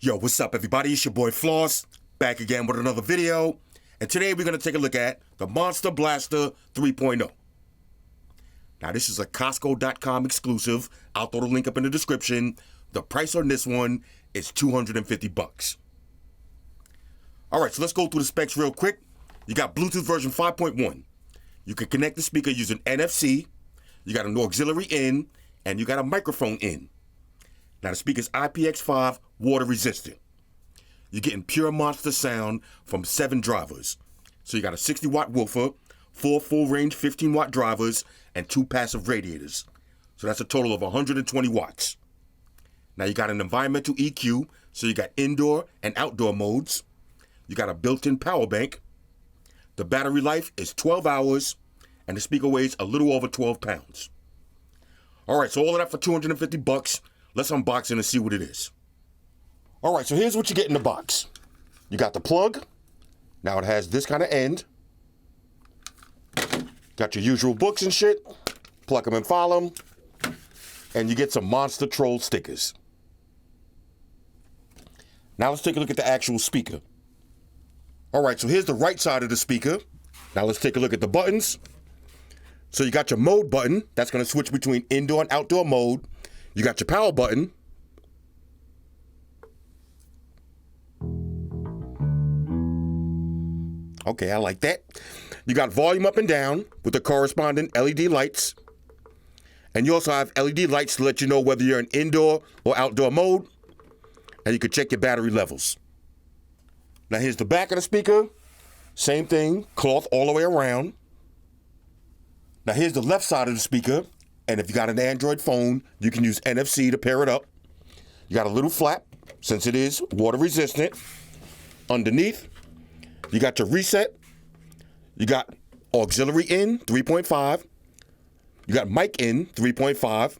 Yo, what's up everybody? It's your boy Floss, back again with another video. And today we're going to take a look at the Monster Blaster 3.0. Now this is a Costco.com exclusive. I'll throw the link up in the description. The price on this one is $250. Alright, so let's go through the specs real quick. You got Bluetooth version 5.1. You can connect the speaker using NFC. You got an auxiliary in, and you got a microphone in. Now the speaker's IPX5 water resistant. You're getting pure monster sound from 7 drivers. So you got a 60 watt woofer, 4 full range 15 watt drivers, and 2 passive radiators. So that's a total of 120 watts. Now you got an environmental EQ, so you got indoor and outdoor modes. You got a built-in power bank. The battery life is 12 hours, and the speaker weighs a little over 12 pounds. Alright, so all of that for $250. Let's unbox it and see what it is. Alright, so here's what you get in the box. You got the plug. Now it has this kind of end. Got your usual books and shit. Plug them and file them. And you get some Monster Troll stickers. Now let's take a look at the actual speaker. Alright, so here's the right side of the speaker. Now let's take a look at the buttons. So you got your mode button. That's going to switch between indoor and outdoor mode. You got your power button. Okay, I like that. You got volume up and down with the corresponding LED lights. And you also have LED lights to let you know whether you're in indoor or outdoor mode. And you can check your battery levels. Now here's the back of the speaker. Same thing, cloth all the way around. Now here's the left side of the speaker. And if you got an Android phone, you can use NFC to pair it up. You got a little flap, since it is water resistant. Underneath, you got your reset. You got auxiliary in, 3.5. You got mic in, 3.5.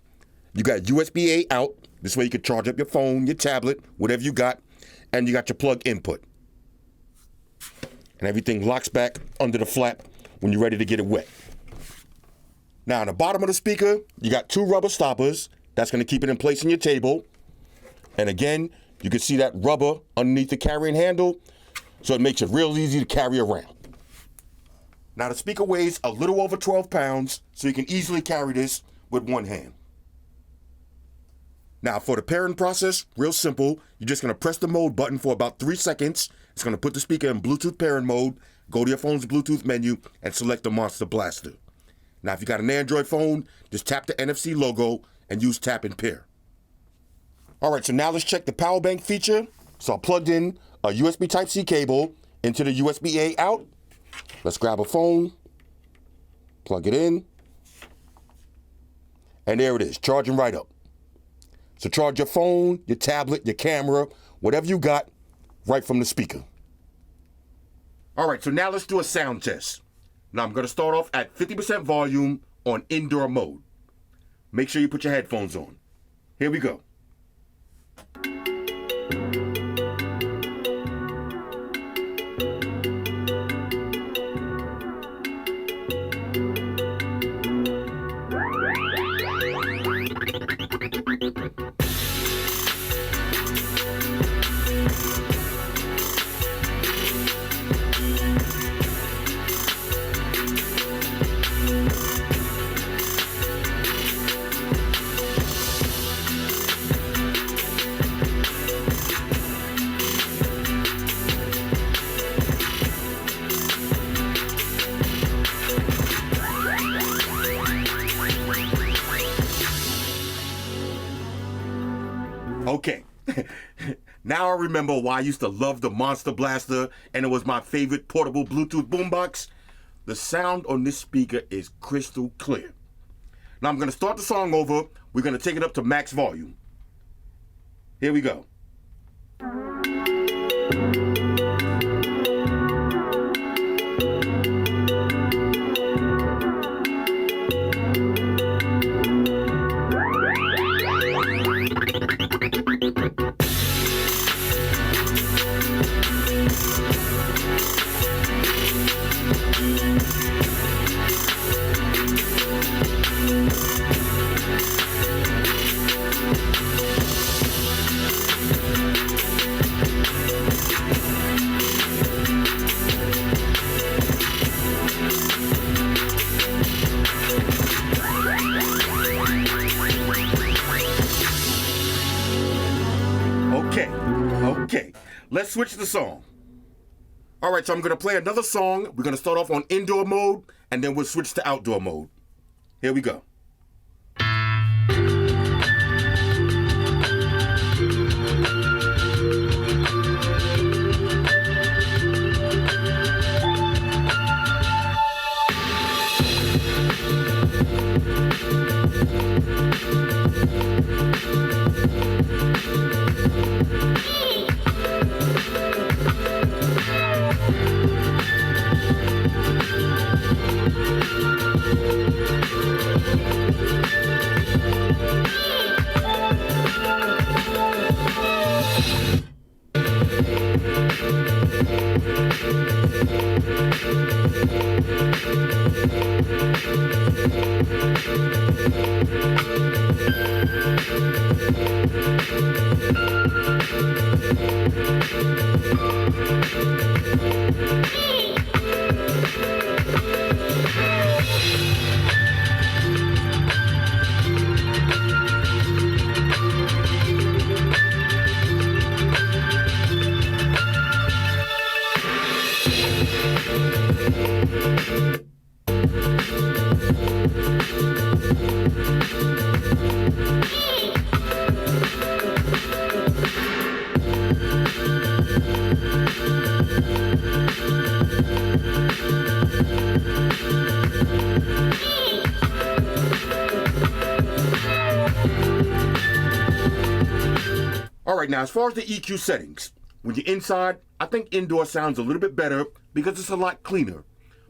You got USB-A out. This way you can charge up your phone, your tablet, whatever you got. And you got your plug input. And everything locks back under the flap when you're ready to get it wet. Now, on the bottom of the speaker, you got 2 rubber stoppers. That's going to keep it in place on your table. And again, you can see that rubber underneath the carrying handle, so it makes it real easy to carry around. Now, the speaker weighs a little over 12 pounds, so you can easily carry this with one hand. Now, for the pairing process, real simple. You're just going to press the mode button for about 3 seconds. It's going to put the speaker in Bluetooth pairing mode, go to your phone's Bluetooth menu, and select the Monster Blaster. Now, if you got an Android phone, just tap the NFC logo and use tap and pair. Alright, so now let's check the power bank feature. So I plugged in a USB Type-C cable into the USB-A out. Let's grab a phone, plug it in, and there it is, charging right up. So charge your phone, your tablet, your camera, whatever you got, right from the speaker. Alright, so now let's do a sound test. Now I'm going to start off at 50% volume on indoor mode. Make sure you put your headphones on. Here we go. Okay, now I remember why I used to love the Monster Blaster and it was my favorite portable Bluetooth boombox. The sound on this speaker is crystal clear. Now I'm going to start the song over. We're going to take it up to max volume. Here we go. Okay. Let's switch the song. All right, so I'm going to play another song. We're going to start off on indoor mode, and then we'll switch to outdoor mode. Here we go. All right, now as far as the EQ settings, when you're inside, I think indoor sounds a little bit better because it's a lot cleaner.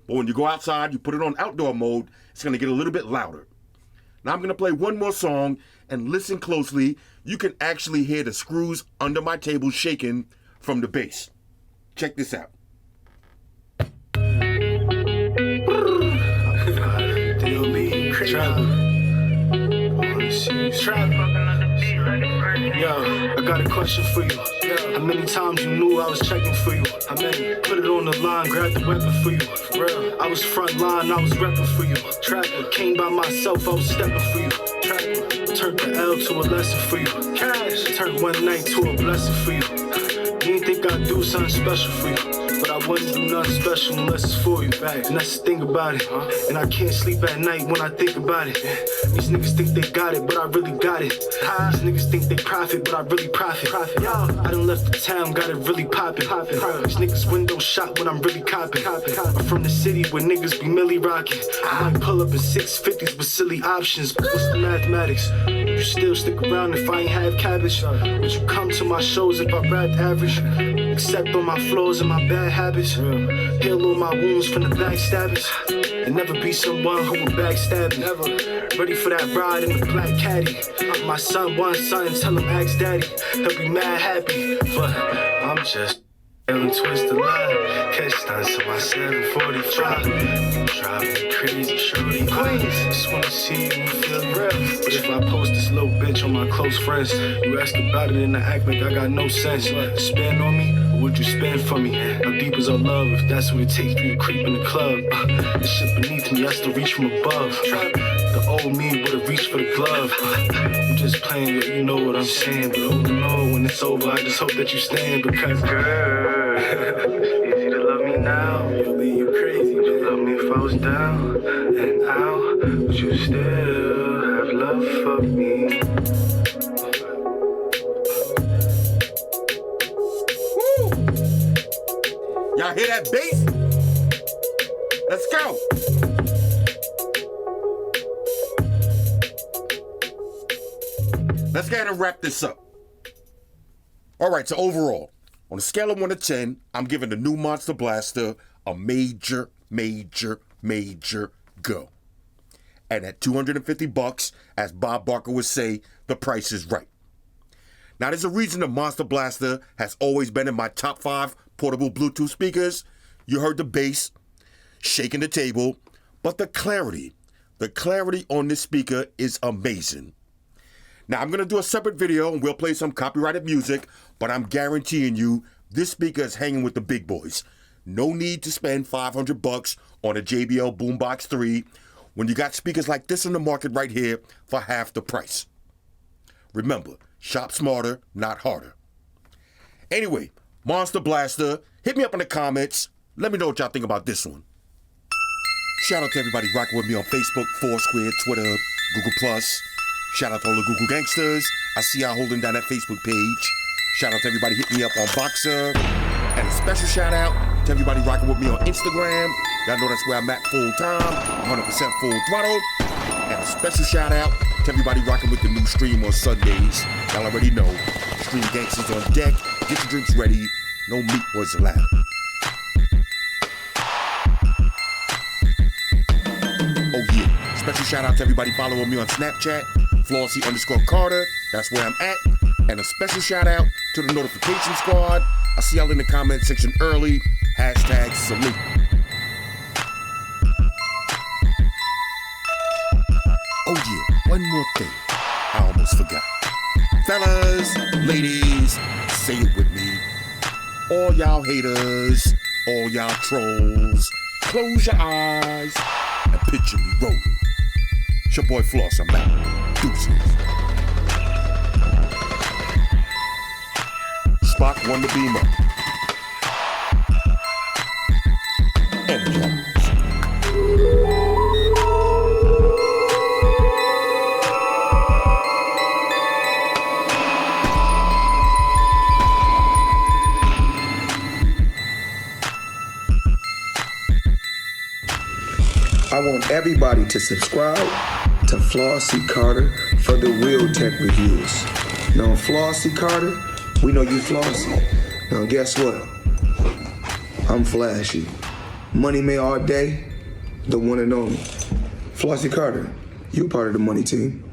But when you go outside, you put it on outdoor mode, it's going to get a little bit louder. Now I'm going to play one more song, and listen closely. You can actually hear the screws under my table shaking from the bass. Check this out. Yo, I got a question for you. How many times you knew I was checking for you? How many? Put it on the line, grab the weapon for you. For real, I was front line, I was repping for you. Tracker came by myself, I was stepping for you. Tracker turned the L to a lesson for you. Cash turned one night to a blessing for you. You didn't think I'd do something special for you, but I wouldn't do nothing special unless it's for you. And that's the thing about it. And I can't sleep at night when I think about it. These niggas think they got it, but I really got it. These niggas think they profit, but I really profit. I done left the town, got it really poppin'. These niggas window shot when I'm really copping. I'm from the city where niggas be milli rockin'. I might pull up in 650s with silly options, but what's the mathematics? You still stick around if I ain't have cabbage? Would you come to my shows if I rapped average? Except on my flaws and my bad habits. Heal all my wounds from the backstabbers. And never be someone who would backstab me. Never. Ready for that ride in the black caddy. My son wants something, tell him ask daddy. He'll be mad happy, but I'm just feeling twisted line. Catch stunts on my 745. Driving crazy, shorty Queens. Just wanna see you and feel real. But if I post this little bitch on my close friends, you ask about it and I act like I got no sense. Spend on me, or would you spend for me? How deep is our love if that's what it takes for you to creep in the club? This shit beneath me, that's the reach from above. The old me would've reached for the glove. I'm just playing, yeah, you know what I'm saying. But oh no, when it's over, I just hope that you stand. Because girl, it's easy to love me now. You'll leave you crazy. Would you love me if I was down and out? Would you still have love for me? Woo! Y'all hear that bass? Let's go. Let's go ahead and wrap this up. All right, so overall, on a scale of 1 to 10, I'm giving the new Monster Blaster a major go. And at $250, as Bob Barker would say, the price is right. Now, there's a reason the Monster Blaster has always been in my top 5 portable Bluetooth speakers. You heard the bass shaking the table, but the clarity on this speaker is amazing. Now, I'm going to do a separate video and we'll play some copyrighted music, but I'm guaranteeing you this speaker is hanging with the big boys. No need to spend $500 on a JBL Boombox 3 when you got speakers like this in the market right here for half the price. Remember, shop smarter, not harder. Anyway, Monster Blaster, hit me up in the comments. Let me know what y'all think about this one. Shout out to everybody rocking with me on Facebook, Foursquare, Twitter, Google+. Shout out to all the Google gangsters. I see y'all holding down that Facebook page. Shout out to everybody hitting me up on Boxer. And a special shout out to everybody rocking with me on Instagram. Y'all know that's where I'm at full time, 100% full throttle. And a special shout out to everybody rocking with the new stream on Sundays. Y'all already know, Stream Gangsters on deck. Get your drinks ready. No meat boys allowed. Oh yeah, special shout out to everybody following me on Snapchat, Flossy_Carter, that's where I'm at. And a special shout out to the notification squad. I see y'all in the comment section early. #salute. Oh yeah, one more thing. I almost forgot. Fellas, ladies, say it with me. All y'all haters, all y'all trolls, close your eyes and picture me rolling. It's your boy Floss, I'm out. Deuces. Spock won the beam up. Energize. I want everybody to subscribe to Flossy Carter for the real tech reviews. Now, Flossy Carter, we know you flossy. Now, guess what? I'm flashy. Money May all day, the one and only. Flossy Carter, you part of the money team.